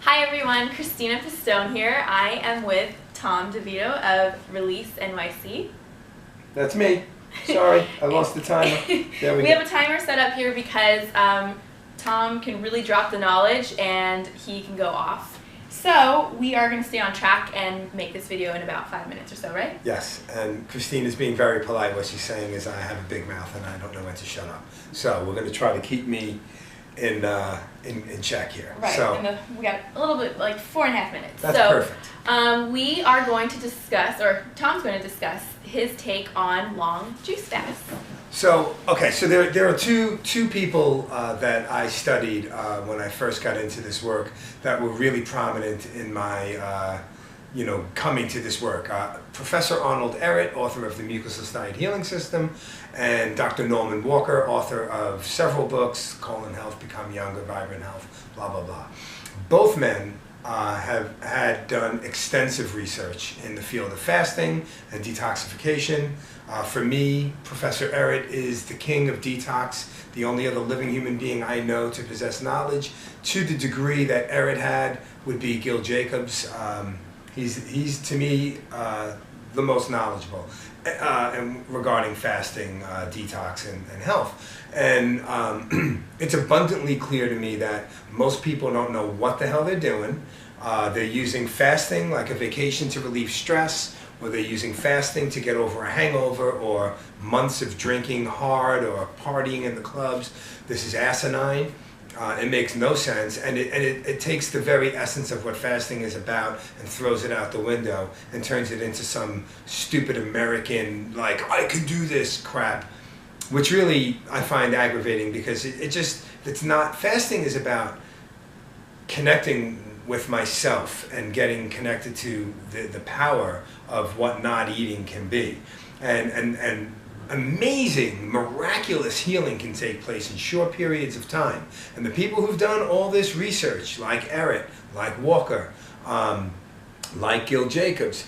Hi everyone, Christina Pistone here. I am with Tom DeVito of Release NYC. That's me. Sorry, I lost the timer. There we go. have a timer set up here because Tom can really drop the knowledge and he can go off. So we are going to stay on track and make this video in about 5 minutes or so, right? Yes, and Christina's being very polite. What she's saying is I have a big mouth and I don't know when to shut up. So we're going to try to keep me in check here. Right, so, we got a little bit, like 4.5 minutes. That's perfect. We are going to discuss, or Tom's going to discuss, his take on long juice fasts. So, okay, so there are two people that I studied when I first got into this work that were really prominent in my, coming to this work. Professor Arnold Ehret, author of The Mucous Diet Healing System, and Dr. Norman Walker, author of several books, Colon Health, Become Younger, Vibrant Health, blah, blah, blah. Both men had done extensive research in the field of fasting and detoxification. For me, Professor Ehret is the king of detox, the only other living human being I know to possess knowledge. To the degree that Ehret had would be Gil Jacobs. He's to me the most knowledgeable regarding fasting, detox, and health. And it's abundantly clear to me that most people don't know what the hell they're doing. They're using fasting like a vacation to relieve stress, or they're using fasting to get over a hangover, or months of drinking hard or partying in the clubs. This is asinine. It makes no sense, and it takes the very essence of what fasting is about and throws it out the window and turns it into some stupid American, like, I can do this crap, which really I find aggravating because it's not, fasting is about connecting with myself and getting connected to the power of what not eating can be. And amazing, miraculous healing can take place in short periods of time. And the people who've done all this research, like Ehret, like Walker, like Gil Jacobs,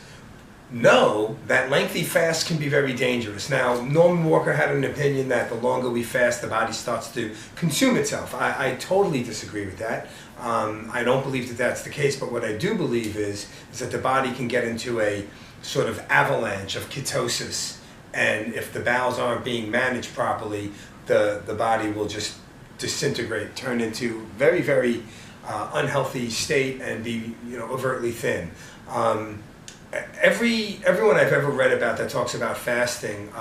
know that lengthy fasts can be very dangerous. Now, Norman Walker had an opinion that the longer we fast, the body starts to consume itself. I totally disagree with that. I don't believe that that's the case, but what I do believe is that the body can get into a sort of avalanche of ketosis. And if the bowels aren't being managed properly, the body will just disintegrate, turn into very, very unhealthy state and be, overtly thin. Everyone I've ever read about that talks about fasting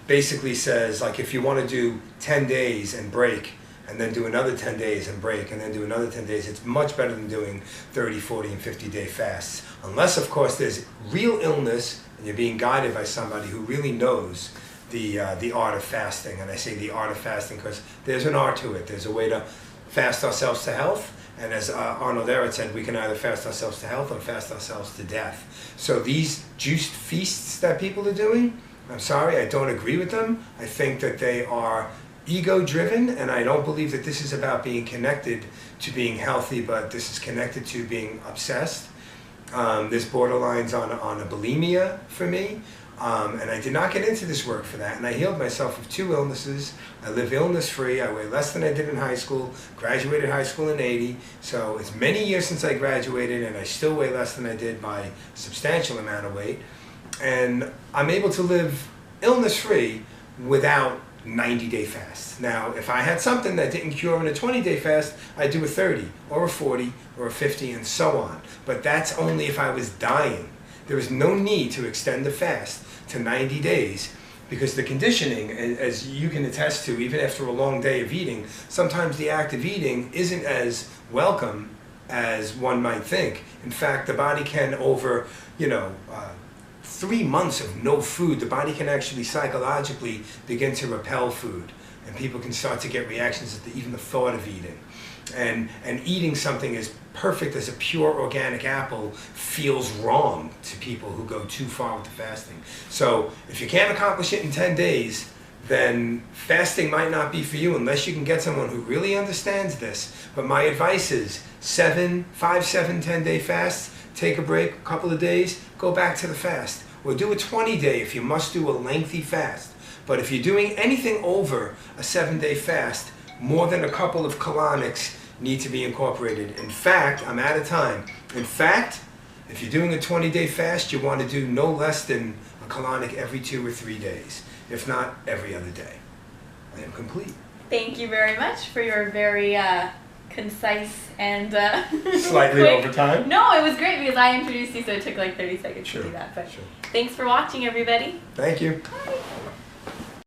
basically says, like, if you want to do 10 days and break, and then do another 10 days and break, and then do another 10 days, it's much better than doing 30, 40, and 50-day fasts. Unless, of course, there's real illness and you're being guided by somebody who really knows the art of fasting. And I say the art of fasting because there's an art to it. There's a way to fast ourselves to health. And as Arnold Ehret said, we can either fast ourselves to health or fast ourselves to death. So these juiced feasts that people are doing, I'm sorry, I don't agree with them. I think that they are ego-driven, and I don't believe that this is about being connected to being healthy, but this is connected to being obsessed. This borderlines on a bulimia for me, and I did not get into this work for that, and I healed myself of 2 illnesses. I live illness-free. I weigh less than I did in high school, graduated high school in '80, so it's many years since I graduated, and I still weigh less than I did by a substantial amount of weight, and I'm able to live illness-free without 90-day fast. Now, if I had something that didn't cure in a 20-day fast, I'd do a 30 or a 40 or a 50 and so on. But that's only if I was dying. There is no need to extend the fast to 90 days because the conditioning, as you can attest to, even after a long day of eating, sometimes the act of eating isn't as welcome as one might think. In fact, the body can over, 3 months of no food, the body can actually psychologically begin to repel food. And people can start to get reactions at even the thought of eating. And eating something as perfect as a pure organic apple feels wrong to people who go too far with the fasting. So if you can't accomplish it in 10 days, then fasting might not be for you unless you can get someone who really understands this. But my advice is 5, 7, 10-day fasts, take a break, a couple of days, go back to the fast. Or do a 20-day if you must do a lengthy fast. But if you're doing anything over a 7-day fast, more than a couple of colonics, need to be incorporated. In fact, I'm out of time. In fact, if you're doing a 20-day fast, you want to do no less than a colonic every 2 or 3 days, if not every other day. I am complete. Thank you very much for your very concise and slightly quick. over time. No, it was great because I introduced you, so it took like 30 seconds Sure. to do that. But Sure. thanks for watching, everybody. Thank you. Bye.